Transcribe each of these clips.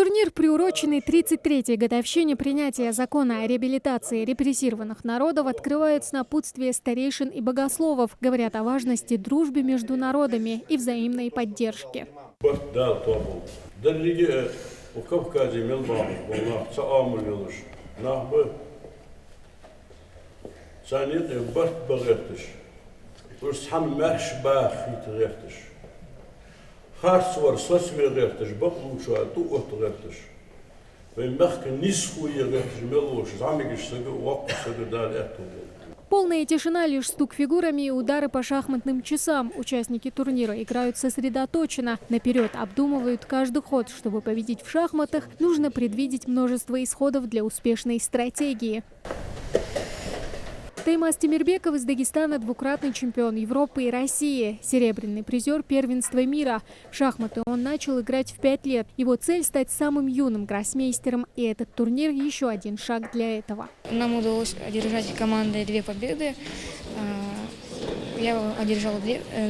Турнир, приуроченный 33-й годовщине принятия закона о реабилитации репрессированных народов, открывает с напутствия старейшин и богословов. Говорят о важности дружбы между народами и взаимной поддержке. Полная тишина, лишь стук фигурами и удары по шахматным часам. Участники турнира играют сосредоточенно. Наперед обдумывают каждый ход. Чтобы победить в шахматах, нужно предвидеть множество исходов для успешной стратегии. Таймас Темирбеков из Дагестана – двукратный чемпион Европы и России, серебряный призер первенства мира. В шахматы он начал играть в 5 лет. Его цель – стать самым юным гроссмейстером, и этот турнир – еще один шаг для этого. Нам удалось одержать командой 2 победы. Я одержала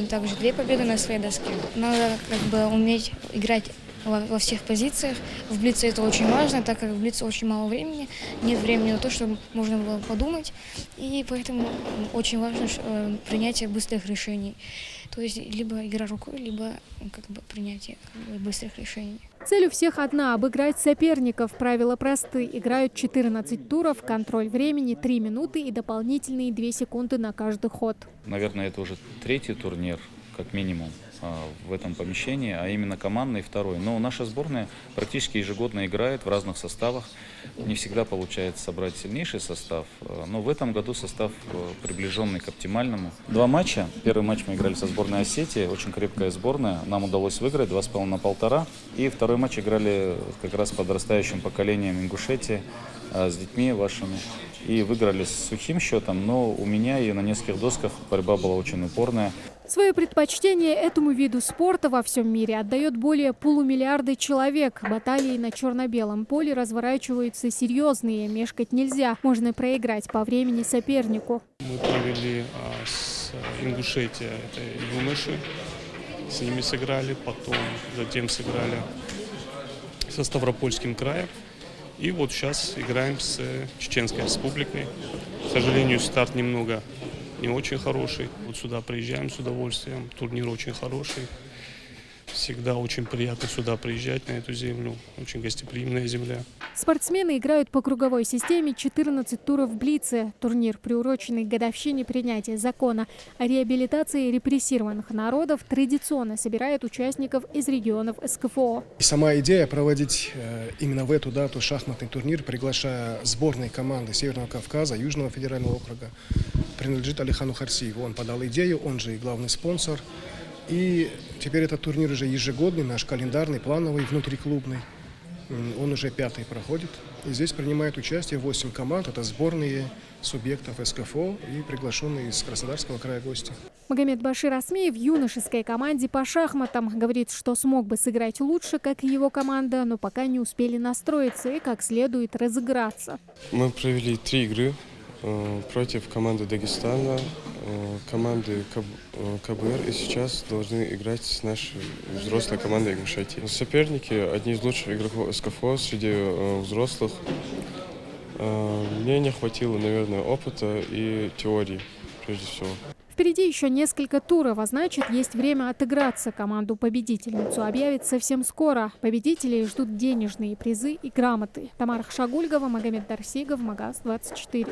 также 2 победы на своей доске. Надо уметь играть во всех позициях. В блице это очень важно, так как в блице очень мало времени. Нет времени на то, чтобы можно было подумать. И поэтому очень важно принятие быстрых решений. То есть либо игра рукой, либо принятие быстрых решений. Цель у всех одна – обыграть соперников. Правила просты. Играют 14 туров, контроль времени 3 минуты и дополнительные 2 секунды на каждый ход. Наверное, это уже 3-й турнир, как минимум, в этом помещении, а именно командный 2-й. Но наша сборная практически ежегодно играет в разных составах. Не всегда получается собрать сильнейший состав, но в этом году состав приближенный к оптимальному. 2 матча. Первый матч мы играли со сборной Осетии, очень крепкая сборная. Нам удалось выиграть 2,5-1,5. И второй матч играли как раз с подрастающим поколением Ингушетии, с детьми вашими. И выиграли с сухим счетом, но у меня и на нескольких досках борьба была очень упорная. Свое предпочтение этому виду спорта во всем мире отдает более полумиллиарда человек. Баталии на черно-белом поле разворачиваются серьезные, мешкать нельзя. Можно проиграть по времени сопернику. Мы провели с Ингушетией, это юноши, с ними сыграли, затем сыграли со Ставропольским краем. И вот сейчас играем с Чеченской республикой. К сожалению, старт немного не очень хороший. Вот сюда приезжаем с удовольствием. Турнир очень хороший. Всегда очень приятно сюда приезжать, на эту землю. Очень гостеприимная земля. Спортсмены играют по круговой системе 14 туров в блице. Турнир, приуроченный к годовщине принятия закона о реабилитации репрессированных народов, традиционно собирает участников из регионов СКФО. Сама идея проводить именно в эту дату шахматный турнир, приглашая сборные команды Северного Кавказа, Южного федерального округа, принадлежит Алихану Харсиеву. Он подал идею, он же и главный спонсор. И теперь этот турнир уже ежегодный, наш календарный, плановый, внутриклубный. Он уже 5-й проходит. И здесь принимает участие 8 команд. Это сборные субъектов СКФО и приглашенные из Краснодарского края гости. Магомед Башир Асмеев в юношеской команде по шахматам. Говорит, что смог бы сыграть лучше, как и его команда, но пока не успели настроиться и как следует разыграться. Мы провели 3 игры против команды Дагестана, команды КБР, и сейчас должны играть с нашей взрослой командой Ингушетии. Соперники – одни из лучших игроков СКФО среди взрослых. Мне не хватило, наверное, опыта и теории, прежде всего. Впереди еще несколько туров, а значит, есть время отыграться. Команду-победительницу объявят совсем скоро. Победителей ждут денежные призы и грамоты. Тамара Хшагульгова, Магомед Дарсигов, Магаз 24.